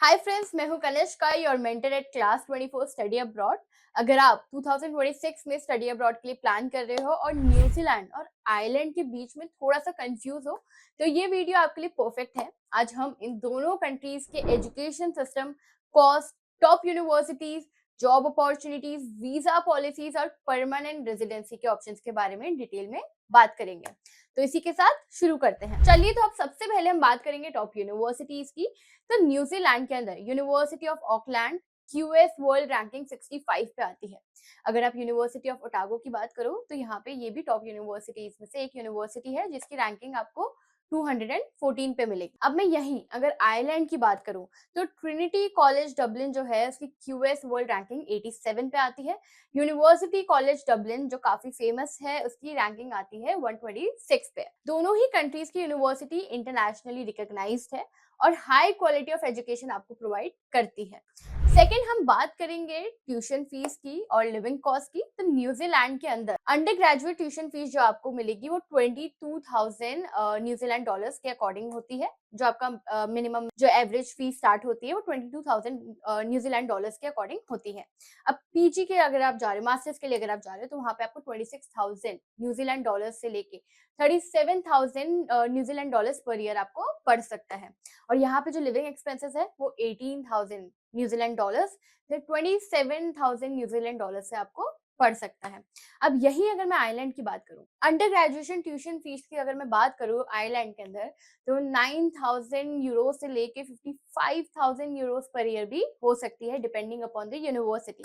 हाय friends, मैं हूं Kanishka, your mentor at class 24 study abroad. अगर आप 2026 में स्टडी अब्रॉड के लिए प्लान कर रहे हो और न्यूजीलैंड और आयरलैंड के बीच में थोड़ा सा कंफ्यूज हो, तो ये वीडियो आपके लिए परफेक्ट है। आज हम इन दोनों कंट्रीज के education system, cost, top universities, job opportunities, visa policies और परमानेंट रेजिडेंसी के ऑप्शंस के बारे में डिटेल में बात करेंगे। तो इसी के साथ शुरू करते हैं। चलिए, तो अब सबसे पहले हम बात करेंगे टॉप यूनिवर्सिटीज की। तो न्यूजीलैंड के अंदर university of Auckland QS world ranking 65 पे आती है। अगर आप यूनिवर्सिटी ऑफ ओटागो की बात करो तो यहाँ पे ये भी टॉप यूनिवर्सिटीज में से एक यूनिवर्सिटी है जिसकी रैंकिंग आपको 214 पे मिलेगी। अब मैं यहीं अगर आयरलैंड की बात करूं तो ट्रिनिटी कॉलेज डबलिन जो है उसकी क्यूएस वर्ल्ड रैंकिंग 87 पे आती है। यूनिवर्सिटी कॉलेज डबलिन जो काफी फेमस है उसकी रैंकिंग आती है 126 पे। दोनों ही कंट्रीज की यूनिवर्सिटी इंटरनेशनली रिकॉग्नाइज्ड है और हाई क्वालिटी ऑफ एजुकेशन आपको प्रोवाइड करती है। सेकेंड, हम बात करेंगे ट्यूशन फीस की और लिविंग कॉस्ट की। तो न्यूजीलैंड के अंदर अंडर ग्रेजुएट ट्यूशन फीस जो आपको मिलेगी वो 22,000 न्यूजीलैंड डॉलर्स के अकॉर्डिंग होती है। जो आपका मिनिमम जो एवरेज फीस स्टार्ट होती है वो 22,000 न्यूजीलैंड डॉलर्स के अकॉर्डिंग होती है। अब पीजी के अगर आप जा रहे हो, मास्टर्स के लिए अगर आप जा रहे हो, तो वहां पे आपको 26,000 न्यूजीलैंड डॉलर्स से लेके 37,000 न्यूजीलैंड डॉलर्स पर ईयर आपको पड़ सकता है। और यहाँ पे जो लिविंग एक्सपेंसेस है वो 18,000 न्यूजीलैंड डॉलर्स से 27,000 न्यूजीलैंड डॉलर्स से आपको पड़ सकता है। अब यही अगर मैं आयरलैंड की बात करूं, अंडर ग्रेजुएशन ट्यूशन फीस की अगर मैं बात करूं आयरलैंड के अंदर, तो 9,000 यूरो से लेके 55,000 यूरोस पर ईयर भी हो सकती है, डिपेंडिंग अपॉन द यूनिवर्सिटी।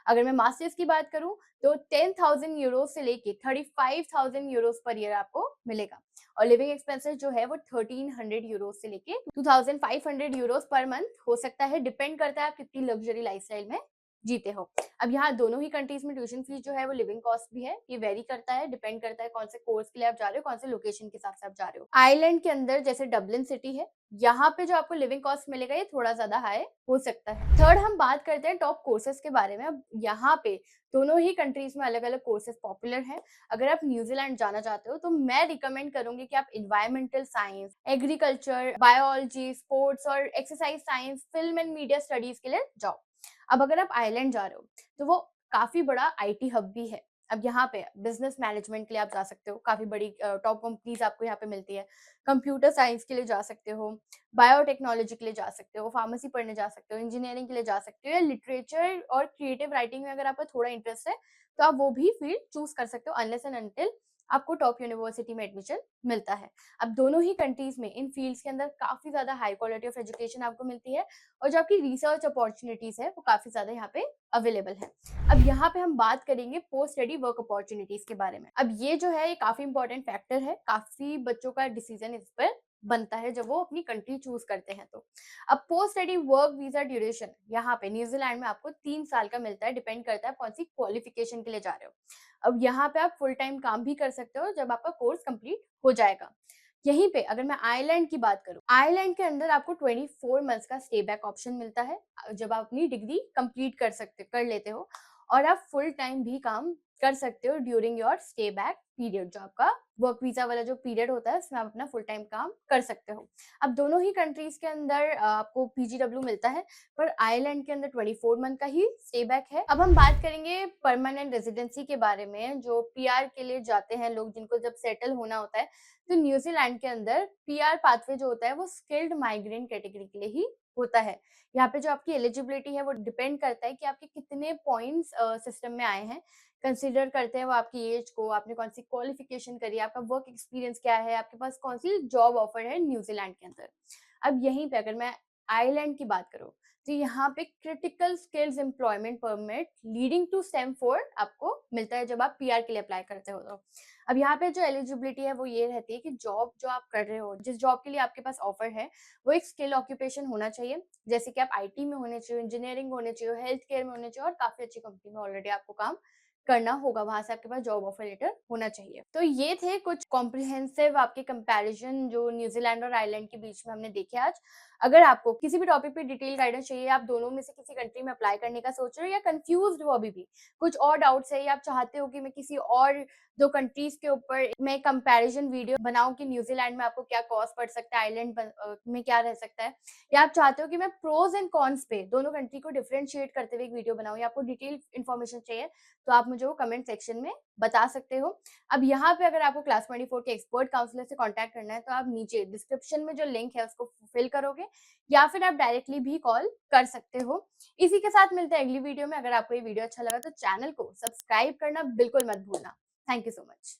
अगर मैं मास्टर्स की बात करूं तो 10,000 यूरो से लेके 35,000 यूरोस पर ईयर आपको मिलेगा। और लिविंग एक्सपेंसेस जो है वो 1300 यूरोस से लेके 2500 यूरोस पर मंथ हो सकता है, डिपेंड करता है आप कितनी लग्जरी लाइफस्टाइल में जीते हो। अब यहाँ दोनों ही कंट्रीज में ट्यूशन फीस जो है वो लिविंग कॉस्ट भी है, ये वेरी करता है, डिपेंड करता है कौन से कोर्स के लिए आप जा रहे हो, कौन से लोकेशन के हिसाब से आप जा रहे हो। आयरलैंड के अंदर जैसे डबलिन सिटी है, यहाँ पे जो आपको लिविंग कॉस्ट मिलेगा ये थोड़ा ज्यादा हाई हो सकता है। थर्ड, हम बात करते हैं टॉप कोर्सेज के बारे में। अब यहाँ पे दोनों ही कंट्रीज में अलग अलग कोर्सेज पॉपुलर हैं। अगर आप न्यूजीलैंड जाना चाहते हो तो मैं रिकमेंड करूंगी कि आप environmental science, agriculture, biology, sports और exercise science, film and media studies के लिए जाओ। अब अगर आप आयरलैंड जा रहे हो तो वो काफी बड़ा आईटी हब भी है। अब यहाँ पे बिजनेस मैनेजमेंट के लिए आप जा सकते हो, काफी बड़ी टॉप कंपनीज आपको यहाँ पे मिलती है। कंप्यूटर साइंस के लिए जा सकते हो, बायोटेक्नोलॉजी के लिए जा सकते हो, फार्मेसी पढ़ने जा सकते हो, इंजीनियरिंग के लिए जा सकते हो, या लिटरेचर और क्रिएटिव राइटिंग में अगर आपको थोड़ा इंटरेस्ट है तो आप वो भी फील्ड चूज कर सकते हो, अनलेस एंड अनटिल आपको टॉप यूनिवर्सिटी में एडमिशन मिलता है। अब दोनों ही कंट्रीज में इन फील्ड्स के अंदर काफी ज्यादा हाई क्वालिटी ऑफ एजुकेशन आपको मिलती है और जो आपकी रिसर्च अपॉर्चुनिटीज है वो काफी ज्यादा यहाँ पे अवेलेबल है। अब यहाँ पे हम बात करेंगे पोस्ट स्टडी वर्क अपॉर्चुनिटीज के बारे में। अब ये जो है ये काफी इंपॉर्टेंट फैक्टर है, काफी बच्चों का डिसीजन इस पर बनता है जब वो अपनी कंट्री चूज करते हैं। तो अब post study work visa duration यहाँ पे न्यूजीलैंड में आपको 3 साल का मिलता है, डिपेंड करता है कौन सी क्वालिफिकेशन के लिए जा रहे हो। अब यहाँ पे आप फुल टाइम काम भी कर सकते हो जब आपका कोर्स कंप्लीट हो जाएगा। यहीं पे अगर मैं आयरलैंड की बात करूं, आयरलैंड के अंदर आपको 24 मंथ्स का स्टे बैक ऑप्शन मिलता है जब आप अपनी डिग्री कंप्लीट कर लेते हो, और आप फुल टाइम भी काम कर सकते हो during your stay back period. जो आपका वर्क वीजा वाला जो पीरियड होता है उसमें आप अपना फुल टाइम काम कर सकते हो। अब दोनों ही कंट्रीज के अंदर आपको पीजीडब्ल्यू मिलता है, पर आयरलैंड के अंदर 24 मंथ का ही स्टे बैक है। अब हम बात करेंगे परमानेंट रेजिडेंसी के बारे में, जो पीआर के लिए जाते हैं लोग, जिनको जब सेटल होना होता है। तो न्यूजीलैंड के अंदर पीआर पाथवे जो होता है वो स्किल्ड माइग्रेंट कैटेगरी के लिए ही होता है। यहाँ पे जो आपकी एलिजिबिलिटी है वो डिपेंड करता है कि आपके कितने पॉइंट्स सिस्टम में आए हैं। कंसीडर करते हैं वो आपकी एज को, आपने कौन सी क्वालिफिकेशन करी है, आपका वर्क एक्सपीरियंस क्या है, आपके पास कौन सी जॉब ऑफर है न्यूजीलैंड के अंदर। अब यहीं पे अगर मैं आयरलैंड की बात करूं तो यहाँ पे critical skills employment permit leading to STEM 4 आपको मिलता है जब आप पीआर के लिए अप्लाई करते हो। तो अब यहाँ पे जो एलिजिबिलिटी है वो ये रहती है कि जॉब जो आप कर रहे हो, जिस जॉब के लिए आपके पास ऑफर है, वो एक स्किल ऑक्यूपेशन होना चाहिए। जैसे कि आप आईटी में होने चाहिए, इंजीनियरिंग होने चाहिए, हेल्थ केयर में होने चाहिए और काफी अच्छी कंपनी में ऑलरेडी आपको काम करना होगा, वहाँ से आपके पास जॉब ऑफर लेटर होना चाहिए। तो ये थे कुछ कॉम्प्रिहेंसिव आपके कंपैरिजन जो न्यूज़ीलैंड और आयरलैंड के बीच में हमने देखे आज। अगर आपको किसी भी टॉपिक पे डिटेल गाइडेंस चाहिए, आप दोनों में से किसी कंट्री में अप्लाई करने का सोच रहे हो या कन्फ्यूज़्ड हो अभी भी, कुछ और डाउट्स है या आप चाहते हो कि मैं किसी और 2 कंट्रीज़ के ऊपर मैं कंपैरिजन वीडियो बनाऊँ कि न्यूज़ीलैंड में आपको क्या कॉस्ट पड़ सकता है, आयरलैंड में क्या रह सकता है, या आप चाहते हो कि मैं प्रोस एंड कॉन्स पे दोनों कंट्री को डिफरेंशिएट करते हुए एक वीडियो बनाऊँ, या आपको डिटेल इन्फॉर्मेशन चाहिए, तो आप मुझे वो कमेंट सेक्शन में बता सकते हो। अब यहाँ पे अगर आपको क्लास 24 के एक्सपर्ट काउंसलर से कॉन्टैक्ट करना है, तो आप नीचे डिस्क्रिप्शन में जो लिंक है उसको फिल करोगे, या फिर आप डायरेक्टली भी कॉल कर सकते हो। इसी के साथ मिलते हैं अगली वीडियो में। अगर आपको ये वीडियो अच्छा लगा तो चैनल को सब्सक्राइब करना बिल्कुल मत भूलना। Thank you so much.